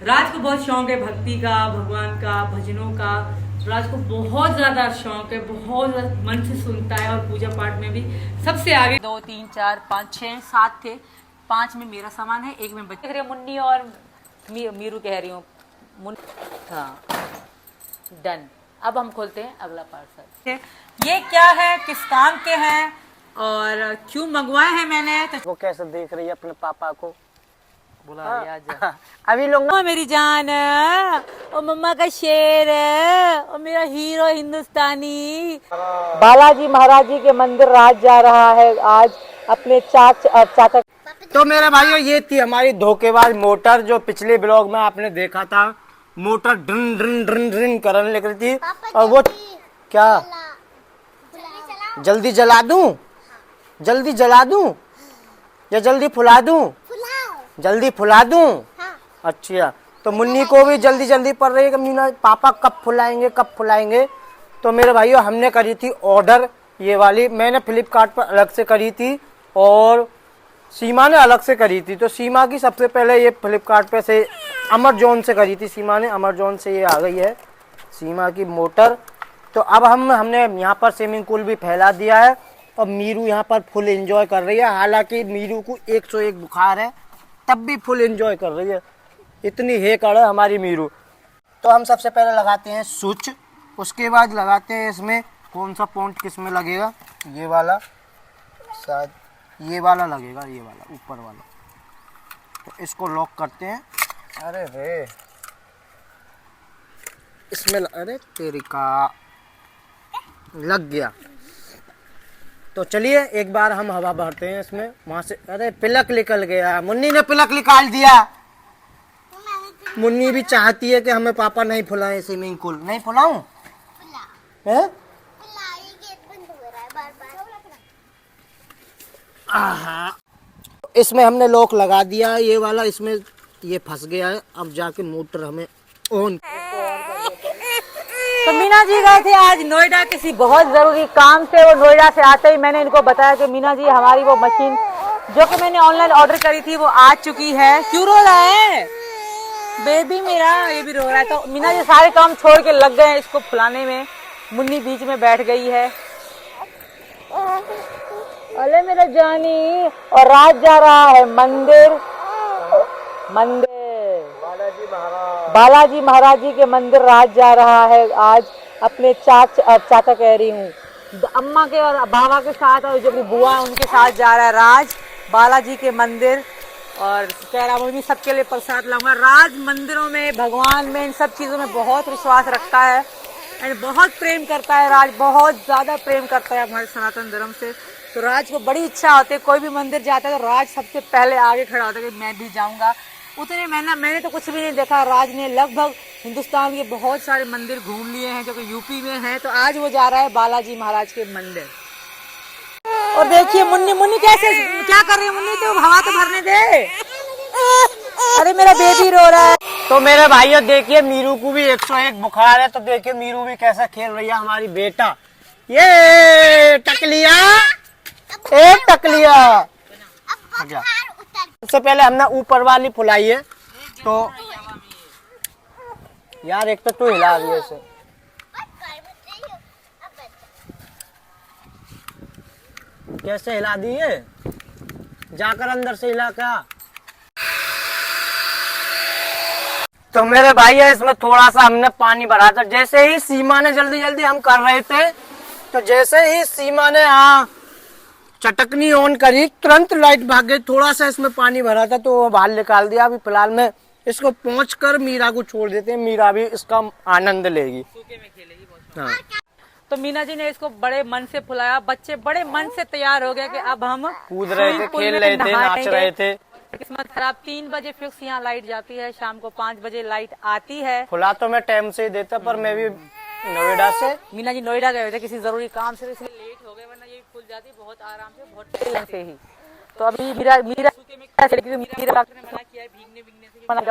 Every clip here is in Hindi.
राज को बहुत शौक है भक्ति का, भगवान का, भजनों का। राज को बहुत ज्यादा शौक है, बहुत मन से सुनता है और पूजा पाठ में भी सबसे आगे। 2 3 4 5 6 7 थे, 5 में मेरा सामान है, 1 में बच्चे। मुन्नी और मीरू कह रही हूँ। हाँ डन। अब हम खोलते हैं अगला पार्सल। ये क्या है, किस काम के हैं और क्यों मंगवाए हैं मैंने, तो वो कैसे देख रही है अपने पापा को। बुला लिया जा। अभी लोग मेरी जान, ओ मम्मा का शेर, ओ मेरा हीरो हिंदुस्तानी। बालाजी महाराज जी के मंदिर राज जा रहा है आज अपने चाचा। तो मेरे भाइयों, ये थी हमारी धोखेबाज मोटर, जो पिछले ब्लॉग में आपने देखा था। मोटर ड्रिन ड्रिन ड्रिन ड्रिन करने लग रही थी। और वो क्या, जल्दी जला दूं, जल्दी जला दूं या जल्दी फुला दूं? जल्दी फुला दूं। अच्छा, तो मुन्नी को भी जल्दी जल्दी पड़ रही है कि मीना पापा कब फुलाएंगे, कब फुलाएंगे। तो मेरे भाइयों, हमने करी थी ऑर्डर ये वाली। मैंने फ्लिपकार्ट पर अलग से करी थी और सीमा ने अलग से करी थी। तो सीमा की सबसे पहले ये फ्लिपकार्ट पे से अमेज़न से करी थी सीमा ने, अमेज़न से ये आ गई है सीमा की मोटर। तो अब हमने यहाँ पर स्विमिंग पूल भी फैला दिया है और मीरू यहाँ पर फुल एंजॉय कर रही है। हालांकि मीरू को 101 बुखार है, तब भी फुल एंजॉय कर रही है, इतनी हेकड़ है हमारी मीरू। तो हम सबसे पहले लगाते हैं स्विच, उसके बाद लगाते हैं इसमें कौन सा पॉइंट किस में लगेगा, ये वाला शायद ये वाला लगेगा, ये वाला ऊपर वाला। तो इसको लॉक करते हैं। अरे रे इसमें अरे तेरी का लग गया। तो चलिए एक बार हम हवा भरते हैं इसमें, वहां से। अरे पिलक निकल गया, मुन्नी ने पिलक निकाल दिया। मुन्नी भी चाहती है कि हमें पापा नहीं फुलाए स्विमिंग पूल। नहीं फुलाऊं? इसमें हमने लॉक लगा दिया है ये वाला, इसमें ये फंस गया है। अब जाके मोटर हमें ऑन। तो मीना जी गए थे आज नोएडा किसी बहुत जरूरी काम से। वो नोएडा से आते ही मैंने इनको बताया कि मीना जी हमारी वो मशीन जो कि मैंने ऑनलाइन ऑर्डर करी थी वो आ चुकी है। क्यों रो रहा है बेबी मेरा? ये भी रो रहा है। तो मीना जी सारे काम छोड़ के लग गए हैं इसको फुलाने में। मुन्नी बीच में बैठ गई है। अरे मेरा जानी। और राज जा रहा है मंदिर, बालाजी महाराज जी के मंदिर राज जा रहा है आज अपने चाचा कह रही हूँ अम्मा के और बाबा के साथ, और जो भी बुआ है उनके साथ जा रहा है राज बालाजी के मंदिर। और कह रहा मम्मी सबके लिए प्रसाद लाऊंगा। राज मंदिरों में, भगवान में, इन सब चीज़ों में बहुत विश्वास रखता है एंड बहुत प्रेम करता है। राज बहुत ज़्यादा प्रेम करता है हमारे सनातन धर्म से। तो राज को बड़ी इच्छा होती है, कोई भी मंदिर जाता है तो राज सबसे पहले आगे खड़ा होता है कि मैं भी जाऊंगा। उतने मैंने तो कुछ भी नहीं देखा। राज ने लगभग हिंदुस्तान के बहुत सारे मंदिर घूम लिए हैं जो कि यूपी में हैं। तो आज वो जा रहा है बालाजी महाराज के मंदिर। और देखिए मुन्नी कैसे क्या कर रही है। मुन्नी तो हवा तो भरने दे। अरे मेरा बेबी रो रहा है। तो मेरे भाइयों देखिए, मीरू को भी 101 बुखार है। तो देखिए मीरू भी कैसा खेल रही है हमारी बेटा। ये टकलिया, एक टकलिया। सबसे पहले हमने ऊपर वाली फुलाई है। तो यार एक तो तू हिला रही है इसे। कैसे हिला दी है? जाकर अंदर से हिला क्या? तो मेरे भाई इसमें थोड़ा सा हमने पानी भरा था। जैसे ही सीमा ने जल्दी जल्दी हम कर रहे थे, तो जैसे ही सीमा ने चटकनी ऑन करी, तुरंत लाइट भाग गई। थोड़ा सा इसमें पानी भरा था तो वो बाहर निकाल दिया। अभी फिलहाल में इसको पहुंचकर मीरा को छोड़ देते हैं, मीरा भी इसका आनंद लेगी, सूखे में खेलेगी बहुत। हाँ। तो मीना जी ने इसको बड़े मन से फुलाया। बच्चे बड़े मन से तैयार हो गए कि अब हम कूद रहे थे, खेल रहे थे, नाच रहे थे। किस्मत खराब, 3 बजे फिक्स यहाँ लाइट जाती है, शाम को 5 बजे लाइट आती है। फुला तो मैं टाइम से ही देता, पर मैं भी नोएडा से। मीना जी नोएडा गए थे किसी जरूरी काम से, इसलिए लेट हो गए, वरना ये खुल जाती बहुत आराम से, बहुत टाइम से ही। तो अभी मीरा भीगने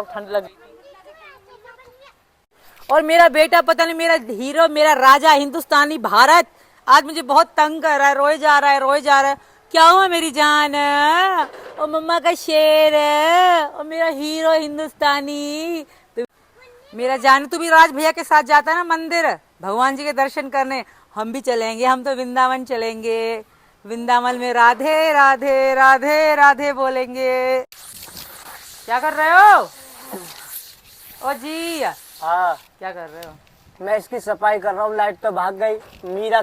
ठंड लगी। और मेरा बेटा पता नहीं, मेरा हीरो, मेरा राजा हिंदुस्तानी भारत आज मुझे बहुत तंग कर रहा है, रोए जा रहा है, रोए जा रहा है। क्या हुआ मेरी जान? ओ मम्मा का शेर, ओ मेरा हीरो हिंदुस्तानी, मेरा जान तू भी राज भैया के साथ जाता है ना मंदिर भगवान जी के दर्शन करने, हम भी चलेंगे, हम तो वृंदावन चलेंगे, वृंदावन में राधे राधे राधे राधे बोलेंगे। क्या कर रहे हो? ओ जी हाँ, क्या कर रहे हो? मैं इसकी सफाई कर रहा हूँ। लाइट तो भाग गई। मीरा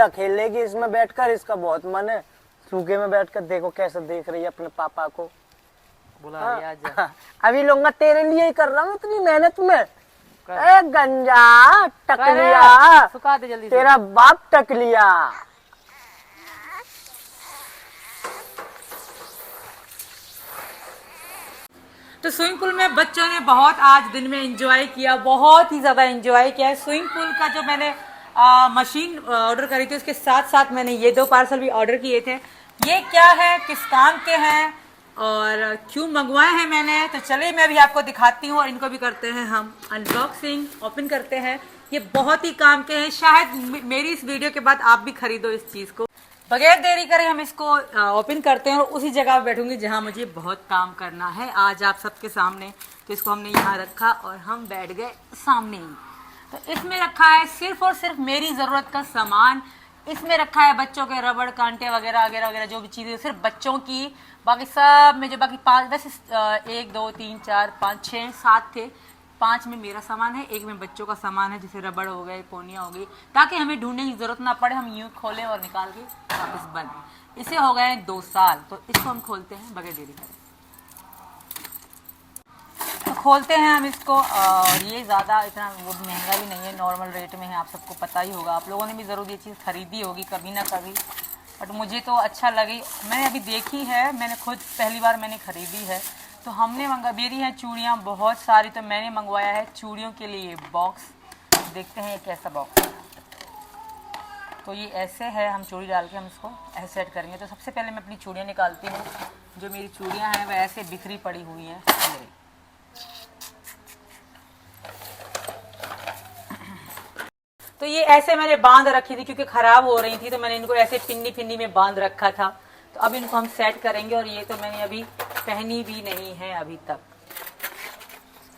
खेल लेगी इसमें बैठकर, इसका बहुत मन है। सूखे में बैठकर देखो कैसे देख रही है अपने पापा को। बुला लिया जा। अभी लूंगा, तेरे लिए ही कर रहा हूँ इतनी मेहनत में। ए गंजा टकलिया, सुखा दे जल्दी से। तेरा बाप टकलिया। तो स्विमिंग पूल में बच्चों ने बहुत आज दिन में एंजॉय किया, बहुत ही ज्यादा एंजॉय किया है। स्विमिंग पूल का जो मैंने मशीन ऑर्डर करी थी उसके साथ साथ मैंने ये 2 पार्सल भी ऑर्डर किए थे। ये क्या है, किस काम के हैं और क्यों मंगवाए हैं मैंने, तो चलिए मैं अभी आपको दिखाती हूँ और इनको भी करते हैं हम अनबॉक्सिंग, ओपन करते हैं। ये बहुत ही काम के हैं, शायद मेरी इस वीडियो के बाद आप भी खरीदो इस चीज को। बगैर देरी करे हम इसको ओपन करते हैं और उसी जगह पे बैठूंगी जहां मुझे बहुत काम करना है आज आप सबके सामने। तो इसको हमने यहाँ रखा और हम बैठ गए सामने ही। तो इसमें रखा है सिर्फ और सिर्फ मेरी जरूरत का सामान। इसमें रखा है बच्चों के रबड़ कांटे वगैरह वगैरह वगैरह जो भी चीजें सिर्फ बच्चों की। बाकी सब में जो बाकी 5 वैसे 1 2 3 4 5 6 7 थे, 5 में मेरा सामान है, 1 में बच्चों का सामान है, जैसे रबड़ हो गए, पोनियां हो गई, ताकि हमें ढूंढने की जरूरत ना पड़े, हम यूं खोलें और निकाल के वापस बंद। इसे हो गए 2 साल। तो इसको हम खोलते हैं बगैर देरी करें। तो खोलते हैं हम इसको। और ये ज़्यादा इतना वो महंगा भी नहीं है, नॉर्मल रेट में है, आप सबको पता ही होगा। आप लोगों ने भी ज़रूर ये चीज़ खरीदी होगी कभी ना कभी, बट मुझे तो अच्छा लगी। मैंने अभी देखी है, मैंने खुद पहली बार मैंने खरीदी है। तो हमने मेरी हैं चूड़ियाँ बहुत सारी, तो मैंने मंगवाया है चूड़ियों के लिए बॉक्स। देखते हैं ये कैसा बॉक्स है। तो ये ऐसे है, हम चूड़ी डाल के हम इसको ऐसे सेट करेंगे। तो सबसे पहले मैं अपनी चूड़ियाँ निकालती हूँ। जो मेरी चूड़ियाँ हैं वह ऐसे बिखरी पड़ी हुई हैं मेरी। तो ये ऐसे मैंने बांध रखी थी क्योंकि खराब हो रही थी, तो मैंने इनको ऐसे पिन्नी पिन्नी में बांध रखा था। तो अब इनको हम सेट करेंगे। और ये तो मैंने अभी पहनी भी नहीं है अभी तक,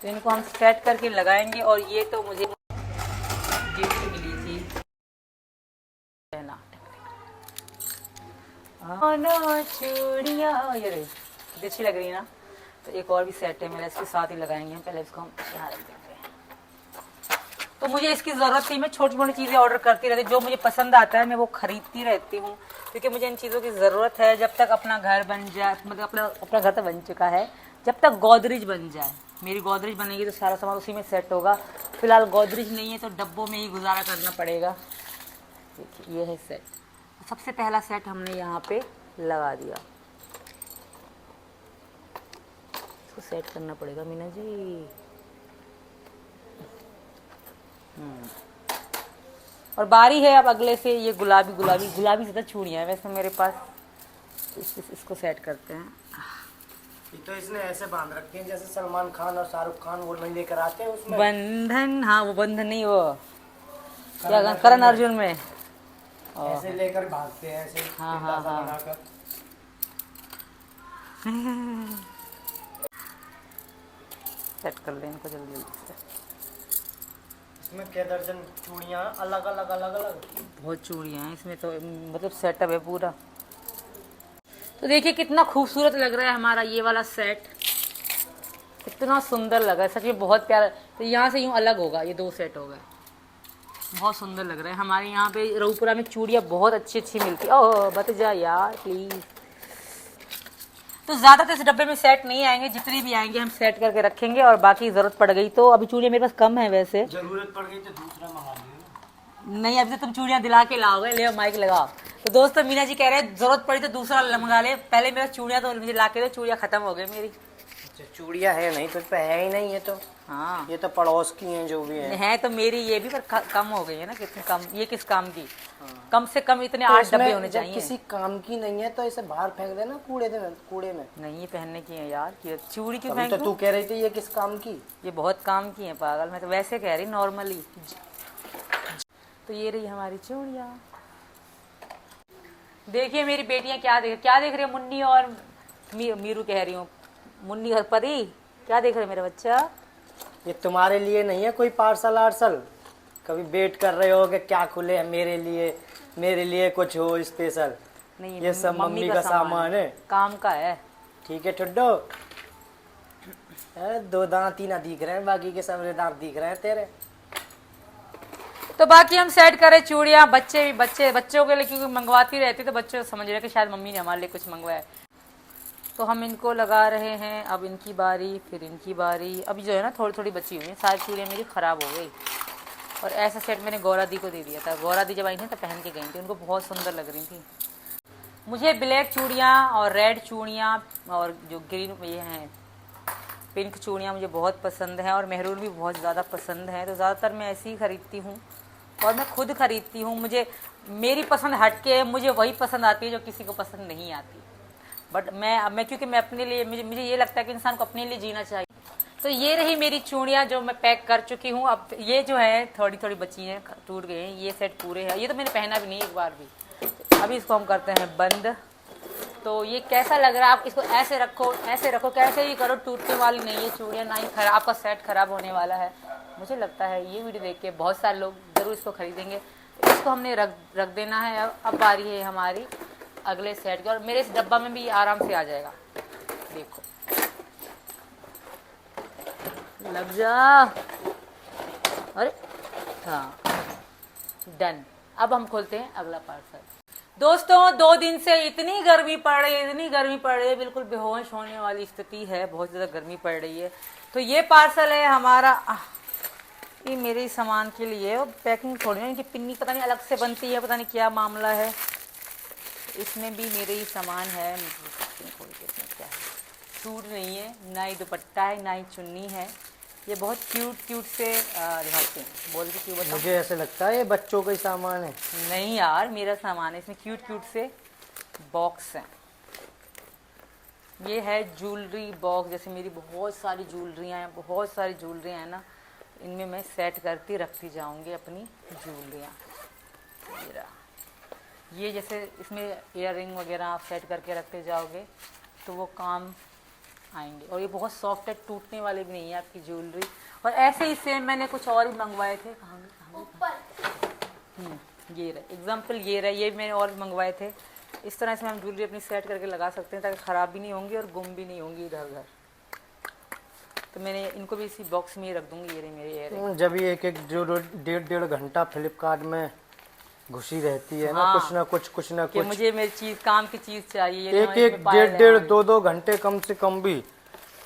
तो इनको हम सेट करके लगाएंगे। और ये तो मुझे गिफ्ट मिली थी चूड़ियाँ, ये रही, अच्छी लग रही है ना। तो एक और भी सेट है मेरा, इसके साथ ही लगाएंगे हम। पहले इसको हम यहाँ रख देते हैं। तो मुझे इसकी ज़रूरत थी, मैं छोटी मोटी चीज़ें ऑर्डर करती रहती, जो मुझे पसंद आता है मैं वो खरीदती रहती हूँ, क्योंकि मुझे इन चीज़ों की ज़रूरत है। जब तक अपना घर बन जाए, मतलब अपना घर तो बन चुका है, जब तक गोदरेज बन जाए, मेरी गोदरेज बनेगी तो सारा सामान उसी में सेट होगा। फिलहाल गोदरेज नहीं है तो डब्बों में ही गुजारा करना पड़ेगा। देखिए ये है सेट। सबसे पहला सेट हमने यहाँ पे लगा दिया। इसको सेट करना पड़ेगा मीना जी। और बारी है अब अगले से। ये गुलाबी गुलाबी गुलाबी ज़्यादा चूड़ियाँ हैं वैसे मेरे पास। इसको सेट करते हैं। तो इसने ऐसे बांध रखे हैं जैसे सलमान खान और शाहरुख खान वो लेकर आते हैं उसमें बंधन। हाँ वो बंधन नहीं, वो क्या करण अर्जुन में ऐसे लेकर भागते हैं ऐसे। हाँ हाँ हाँ। सेट कर लें इनको जल्दी जल्दी से। इसमें क्या दर्जन चूड़ियाँ अलग अलग अलग अलग, बहुत चूड़ियाँ हैं इसमें, तो मतलब सेटअप है पूरा। तो देखिए कितना खूबसूरत लग रहा है हमारा ये वाला सेट, इतना सुंदर लगा है सच में, बहुत प्यारा। तो यहाँ से यूँ अलग होगा, ये 2 सेट हो गए, बहुत सुंदर लग रहा है। हमारे यहाँ पे रऊपुरा में चूड़ियाँ बहुत अच्छी अच्छी मिलती है। ओह बत जा यार प्लीज़। तो ज़्यादातर इस डब्बे में सेट नहीं आएंगे, जितने भी आएंगे हम सेट करके रखेंगे। और बाकी ज़रूरत पड़ गई तो, अभी चूड़ियाँ मेरे पास कम है वैसे, जरूरत पड़ गई तो दूसरा मंगा लियो। नहीं अभी तो तुम चूड़ियाँ दिला के लाओगे, ले माइक लगाओ। तो दोस्तों मीना जी कह रहे हैं जरूरत पड़ी तो दूसरा मंगा ले, पहले मेरा चूड़ियाँ तो मुझे ला के दो, चूड़ियाँ खत्म हो गई मेरी। चूड़ियाँ है नहीं, तुझ पे है ही नहीं है तो। हाँ ये तो पड़ोस की हैं जो भी है तो मेरी ये भी, पर कम हो गई है ना, कितनी कम, ये किस काम की। कम से कम इतने 8 डब्बे होने चाहिए। किसी काम की नहीं है तो इसे बाहर फेंक देना कूड़े में। नहीं ये पहनने की है यार, चूड़ी क्यों तो तू कह रही थी ये किस काम की। ये बहुत काम की है पागल, मैं तो वैसे कह रही नॉर्मली। तो ये रही हमारी चूड़ियाँ। देखिए मेरी बेटियां क्या देख रही है, मुन्नी और मीरू कह रही हूँ, मुन्नी और परी क्या देख रहे मेरा बच्चा। ये तुम्हारे लिए नहीं है कोई पार्सल आर्सल, कभी वेट कर रहे हो कि क्या खुले है मेरे लिए कुछ हो स्पेशल। नहीं, ये सब मम्मी का सामान है, काम का है। ठीक है ठुड्डो। दो दांत ही ना दिख रहे हैं, बाकी के सारे दांत दिख रहे हैं तेरे। तो बाकी हम सेट करें चूड़ियाँ, बच्चों के लिए क्योंकि मंगवाती रहती तो बच्चे समझ रहे कि शायद मम्मी ने हमारे लिए कुछ मंगवाया। तो हम इनको लगा रहे हैं, अब इनकी बारी, फिर इनकी बारी। अभी जो है ना थोड़ी थोड़ी बची हुई है, सारी चूड़ियाँ मेरी ख़राब हो गई। और ऐसा सेट मैंने गौरा दी को दे दिया था। गौरा दी जब आई थी तो पहन के गई थी, उनको बहुत सुंदर लग रही थी। मुझे ब्लैक चूड़ियाँ और रेड चूड़ियाँ और जो ग्रीन ये हैं पिंक चूड़ियाँ मुझे बहुत पसंद हैं, और मेहरून भी बहुत ज़्यादा पसंद है। तो ज़्यादातर मैं ऐसी ही खरीदती हूँ और मैं खुद खरीदती हूँ। मेरी पसंद हटके है, मुझे वही पसंद आती है जो किसी को पसंद नहीं आती। बट मैं क्योंकि मैं अपने लिए मुझे ये लगता है कि इंसान को अपने लिए जीना चाहिए। तो ये रही मेरी चूड़ियाँ जो मैं पैक कर चुकी हूँ। अब ये जो है थोड़ी थोड़ी बची हैं, टूट गए हैं। ये सेट पूरे हैं, ये तो मैंने पहना भी नहीं एक बार भी। अभी इसको हम करते हैं बंद। तो ये कैसा लग रहा है? आप इसको ऐसे रखो कैसे ही करो, टूटने वाली नहीं है चूड़ियाँ, ना ही खराब, आपका सेट खराब होने वाला है। मुझे लगता है ये वीडियो देख के बहुत सारे लोग ज़रूर इसको खरीदेंगे। इसको हमने रख देना है। अब बारी है हमारी अगले सेट की, और मेरे इस डब्बा में भी आराम से आ जाएगा। देखो लग जा, अरे हाँ डन। अब हम खोलते हैं अगला पार्सल। दोस्तों 2 दिन से इतनी गर्मी पड़ रही है, बिल्कुल बेहोश होने वाली स्थिति है, बहुत ज़्यादा गर्मी पड़ रही है। तो ये पार्सल है हमारा, ये मेरे सामान के लिए। पैकिंग थोड़ी ना, इनकी पिन्नी पता नहीं अलग से बनती है, पता नहीं क्या मामला है। इसमें भी मेरे ही सामान है। खोल के इसमें क्या है? सूट नहीं है, ना ही दुपट्टा है, ना ही चुन्नी है। ये बहुत क्यूट से दिखाते हैं, बोल के क्यों बताओ? मुझे ऐसे लगता है ये बच्चों का ही सामान है। नहीं यार, मेरा सामान है। इसमें क्यूट से बॉक्स हैं। ये है ज्वेलरी बॉक्स। जैसे मेरी बहुत सारी ज्वेलरियाँ हैं ना, इनमें मैं सेट करती रखती जाऊंगी अपनी ज्वेलरियाँ। ये जैसे इसमें ईयररिंग वगैरह आप सेट करके रखते जाओगे तो वो काम आएंगे। और ये बहुत सॉफ्ट है, टूटने वाले भी नहीं है आपकी ज्वेलरी। और ऐसे ही सेम मैंने कुछ और भी मंगवाए थे। ये रहे एग्जाम्पल, ये मैंने और भी मंगवाए थे। इस तरह से हम ज्वेलरी अपनी सेट करके लगा सकते हैं ताकि ख़राब भी नहीं होंगी और गुम भी नहीं होंगी इधर उधर। तो मैंने इनको भी इसी बॉक्स में ही रख दूंगी। ये रहे मेरे ईयररिंग। जब ये एक जो 1.5 घंटा फ्लिपकार्ट में घुसी रहती है ना, हाँ, कुछ ना कुछ मुझे मेरी चीज, काम की चीज चाहिए। एक 1.5 2 घंटे कम से कम भी।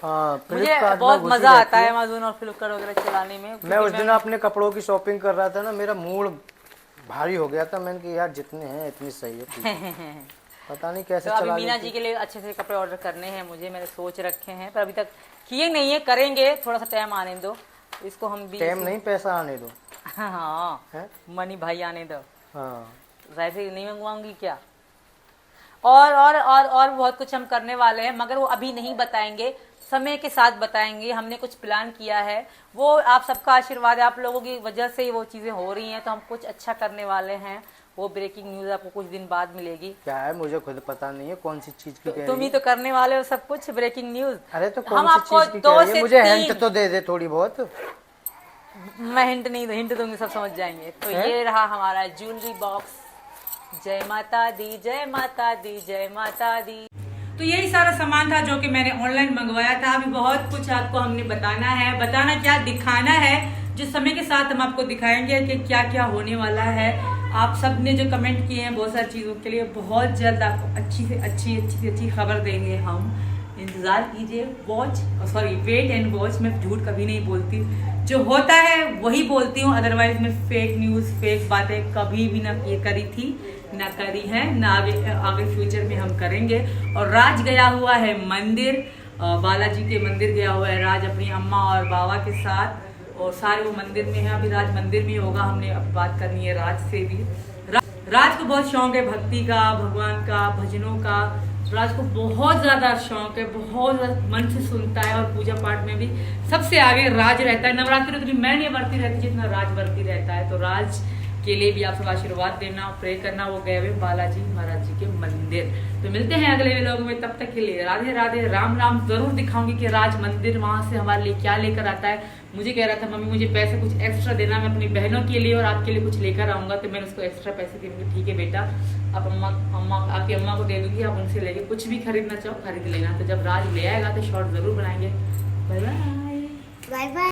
मुझे बहुत मजा आता है अमेज़न और फ्लिपकार्ट वगैरह चलाने में। मैं उस दिन अपने कपड़ों की शॉपिंग कर रहा था ना, मेरा मूड भारी हो गया था। मैंने कहा यार जितने हैं इतनी सही है। पता नहीं कैसे तो चला। अभी मीना जी के लिए अच्छे से कपड़े ऑर्डर करने हैं मुझे, मैंने सोच रखे हैं, पर अभी तक किए नहीं है। करेंगे, थोड़ा सा टाइम आने दो इसको। हम भी टाइम नहीं, पैसा आने दो। हाँ, मनी भाई आने दो। हाँ, वैसे नहीं मंगवाऊंगी क्या? और बहुत कुछ हम करने वाले हैं, मगर वो अभी नहीं बताएंगे, समय के साथ बताएंगे। हमने कुछ प्लान किया है, वो आप सबका आशीर्वाद है, आप लोगों की वजह से ही वो चीजें हो रही हैं। तो हम कुछ अच्छा करने वाले हैं। वो ब्रेकिंग न्यूज आपको कुछ दिन बाद मिलेगी। क्या है मुझे खुद पता नहीं है कौन सी चीज की। तुम ही तो करने वाले हो सब कुछ ब्रेकिंग न्यूज। अरे तो कौन सी चीज की कह रही है? मुझे हिंट तो दे थोड़ी बहुत। मैं हिंट नहीं, हिंट दूंगी सब समझ जाएंगे। तो ये रहा हमारा ज्वेलरी बॉक्स। जय माता दी, जय माता दी, जय माता दी। तो यही सारा सामान था जो कि मैंने ऑनलाइन मंगवाया था। अभी बहुत कुछ आपको हमने बताना क्या, दिखाना है, जो समय के साथ हम आपको दिखाएंगे कि क्या क्या होने वाला है। आप सब ने जो कमेंट किए हैं बहुत सारी चीज़ों के लिए, बहुत जल्द आपको अच्छी से अच्छी खबर देंगे हम। इंतज़ार कीजिए, वेट एंड वॉच। मैं झूठ कभी नहीं बोलती, जो होता है वही बोलती हूँ। अदरवाइज मैं फेक न्यूज़, फेक बातें कभी भी ना करी थी, ना करी है, ना आगे फ्यूचर में हम करेंगे। और राज गया हुआ है मंदिर, बालाजी के मंदिर गया हुआ है राज अपनी अम्मा और बाबा के साथ, और सारे वो मंदिर में है। अभी राज मंदिर में होगा। हमने अब बात करनी है राज से भी। राज को बहुत शौक है भक्ति का, भगवान का, भजनों का। राज को बहुत ज्यादा शौक है, बहुत मन से सुनता है, और पूजा पाठ में भी सबसे आगे राज रहता है। नवरात्रि तो मैं नहीं बरती रहती जितना राज बरती रहता है। तो राज के लिए भी आप सब आशीर्वाद देना और प्रे करना। वो गए हुए बालाजी महाराज जी के मंदिर। तो मिलते हैं अगले व्लॉग में, तब तक के लिए राधे राधे, राम राम। जरूर दिखाऊंगी कि राज मंदिर वहां से हमारे लिए क्या लेकर आता है। मुझे कह रहा था मम्मी मुझे पैसे कुछ एक्स्ट्रा देना, मैं अपनी बहनों के लिए और आपके लिए कुछ लेकर आऊंगा। तो मैंने उसको एक्स्ट्रा पैसे दिए, ठीक है बेटा आप आपकी अम्मा को दे दूंगी, आप उनसे लेके कुछ भी खरीदना चाहो खरीद लेना। तो जब राज ले आएगा तो शॉर्ट जरूर बनाएंगे। Bye bye. Bye bye.